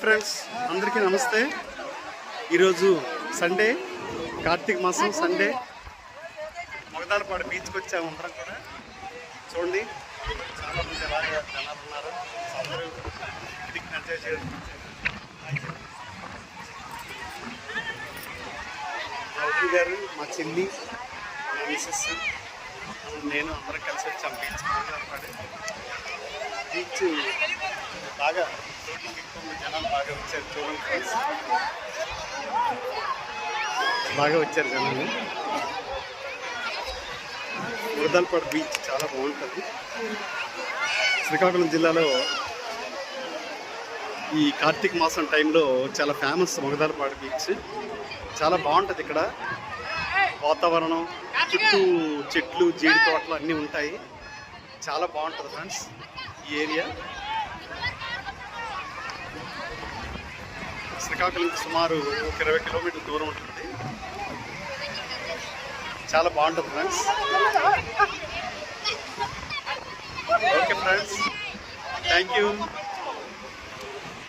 Friends అందరికీ నమస్తే. ఈరోజు సండే, కార్తీక మాసం సండే. మొగదాలపాడు బీచ్కి వచ్చాము అందరం కూడా. చూడండి, చాలామంది అలాగే జనాలు ఉన్నారు. అందరూ పిక్నిక్ ఎంజాయ్ చేయడం. గౌతమ్ గారు, మా చెల్లి, మా మిసెస్, నేను అందరం కలిసి వచ్చాము బీచ్. మొగదాలపాడు బీచ్ బాగా జనాలు బాగా వచ్చారు. చూడండి ఫ్రెండ్స్, బాగా వచ్చారు జనాలు. మొగదాలపాడు బీచ్ చాలా బాగుంటుంది. శ్రీకాకుళం జిల్లాలో ఈ కార్తీక మాసం టైంలో చాలా ఫేమస్ మొగదాలపాడు బీచ్. చాలా బాగుంటుంది ఇక్కడ. వాతావరణం చుట్టూ చెట్లు, జీడి తోటలు అన్నీ ఉంటాయి. చాలా బాగుంటుంది ఫ్రెండ్స్ ఈ ఏరియా. శ్రీకాకుళంకి సుమారు ఒక 20 కిలోమీటర్ల దూరం ఉంటుంది. చాలా బాగుంటుంది friends. Okay friends, thank you.